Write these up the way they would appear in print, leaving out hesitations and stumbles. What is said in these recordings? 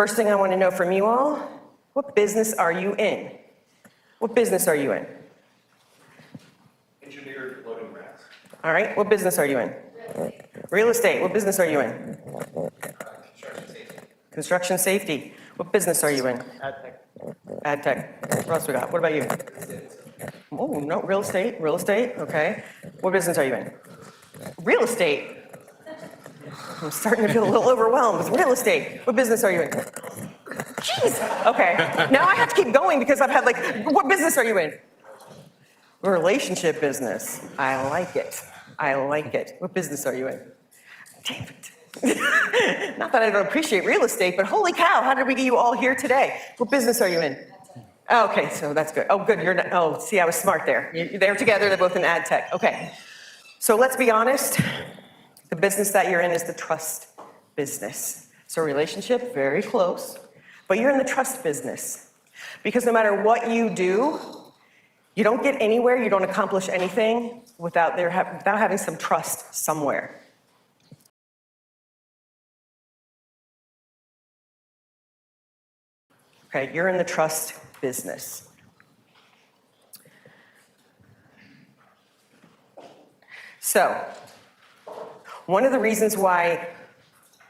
First thing I want to know from you all, what business are you in? What business are you in? Engineered loading racks. All right, what business are you in? Real estate, what business are you in? Construction safety. Construction safety, what business are you in? Ad tech. Ad tech, what else we got? What about you? Oh, no, real estate, okay. What business are you in? Real estate. I'm starting to feel a little overwhelmed with real estate. What business are you in? Jeez, okay. Now I have to keep going because I've had what business are you in? Relationship business. I like it. What business are you in? Damn it. Not that I don't appreciate real estate, but holy cow, how did we get you all here today? What business are you in? Okay, so that's good. Oh, good, you're not, oh, see, I was smart there. They're together, they're both in ad tech. Okay, so let's be honest. The business that you're in is the trust business. So relationship, very close, but you're in the trust business. Because no matter what you do, you don't get anywhere, you don't accomplish anything without having some trust somewhere. Okay, you're in the trust business. So, one of the reasons why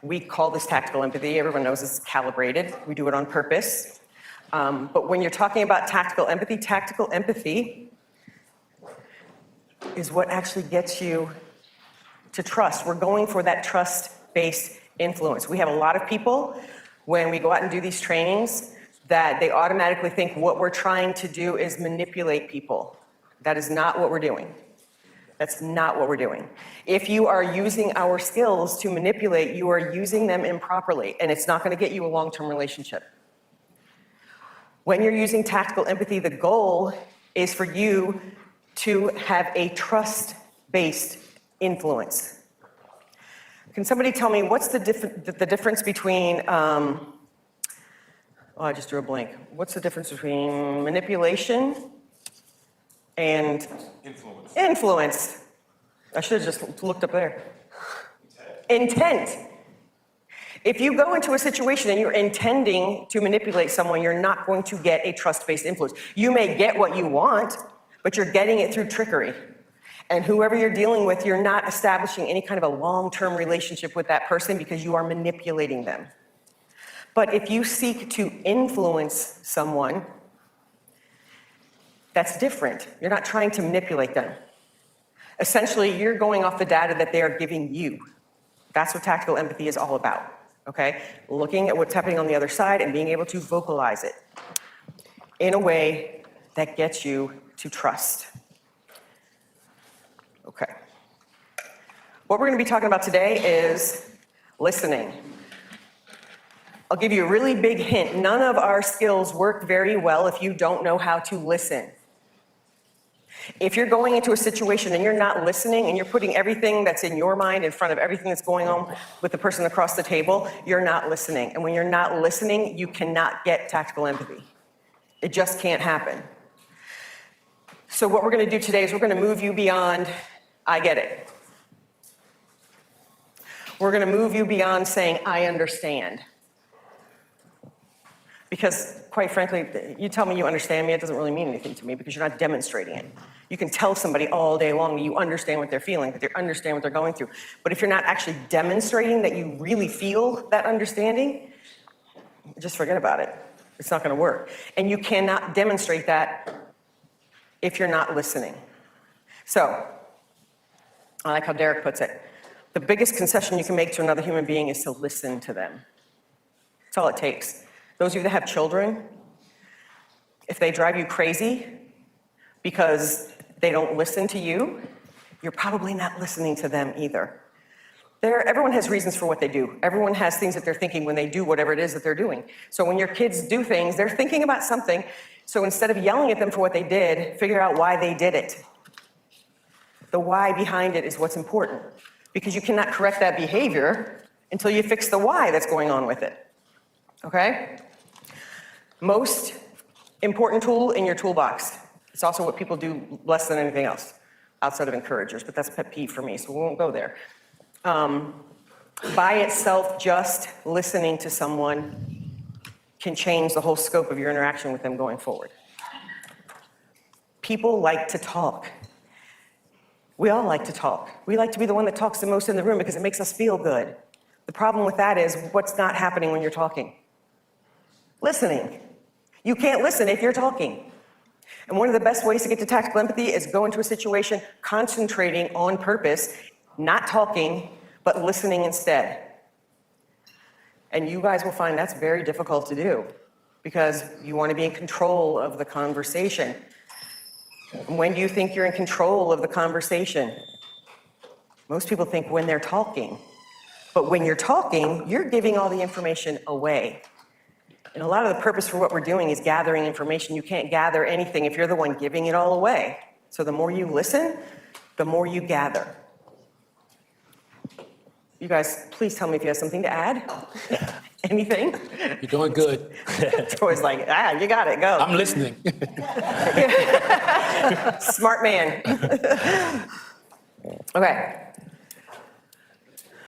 we call this tactical empathy, everyone knows it's calibrated, we do it on purpose. But when you're talking about tactical empathy is what actually gets you to trust. We're going for that trust-based influence. We have a lot of people, when we go out and do these trainings, that they automatically think what we're trying to do is manipulate people. That is not what we're doing. That's not what we're doing. If you are using our skills to manipulate, you are using them improperly, and it's not going to get you a long-term relationship. When you're using tactical empathy, the goal is for you to have a trust-based influence. Can somebody tell me what's the difference between, oh, I just drew a blank. What's the difference between manipulation and influence? I should have just looked up there. Intent. If you go into a situation and you're intending to manipulate someone, you're not going to get a trust-based influence. You may get what you want, but you're getting it through trickery. And whoever you're dealing with, you're not establishing any kind of a long-term relationship with that person because you are manipulating them. But if you seek to influence someone, that's different. You're not trying to manipulate them. Essentially, you're going off the data that they are giving you. That's what tactical empathy is all about, okay? Looking at what's happening on the other side and being able to vocalize it in a way that gets you to trust. Okay. What we're going to be talking about today is listening. I'll give you a really big hint. None of our skills work very well if you don't know how to listen. If you're going into a situation and you're not listening and you're putting everything that's in your mind in front of everything that's going on with the person across the table, you're not listening. And when you're not listening, you cannot get tactical empathy. It just can't happen. So what we're going to do today is we're going to move you beyond, I get it. We're going to move you beyond saying, I understand. Because, quite frankly, you tell me you understand me, it doesn't really mean anything to me because you're not demonstrating it. You can tell somebody all day long that you understand what they're feeling, that you understand what they're going through. But if you're not actually demonstrating that you really feel that understanding, just forget about it. It's not going to work. And you cannot demonstrate that if you're not listening. So, I like how Derek puts it. The biggest concession you can make to another human being is to listen to them. That's all it takes. Those of you that have children, if they drive you crazy because they don't listen to you, you're probably not listening to them either. Everyone has reasons for what they do. Everyone has things that they're thinking when they do whatever it is that they're doing. So when your kids do things, they're thinking about something. So instead of yelling at them for what they did, figure out why they did it. The why behind it is what's important. Because you cannot correct that behavior until you fix the why that's going on with it. Okay? Most important tool in your toolbox. It's also what people do less than anything else, outside of encouragers, but that's a pet peeve for me, so we won't go there. By itself, just listening to someone can change the whole scope of your interaction with them going forward. People like to talk. We all like to talk. We like to be the one that talks the most in the room because it makes us feel good. The problem with that is what's not happening when you're talking? Listening. You can't listen if you're talking. And one of the best ways to get to tactical empathy is go into a situation concentrating on purpose, not talking, but listening instead. And you guys will find that's very difficult to do because you want to be in control of the conversation. When do you think you're in control of the conversation? Most people think when they're talking. But when you're talking, you're giving all the information away. And a lot of the purpose for what we're doing is gathering information. You can't gather anything if you're the one giving it all away. So the more you listen, the more you gather. You guys, please tell me if you have something to add. Anything? You're doing good. It's always like, you got it, go. I'm listening. Smart man. Okay.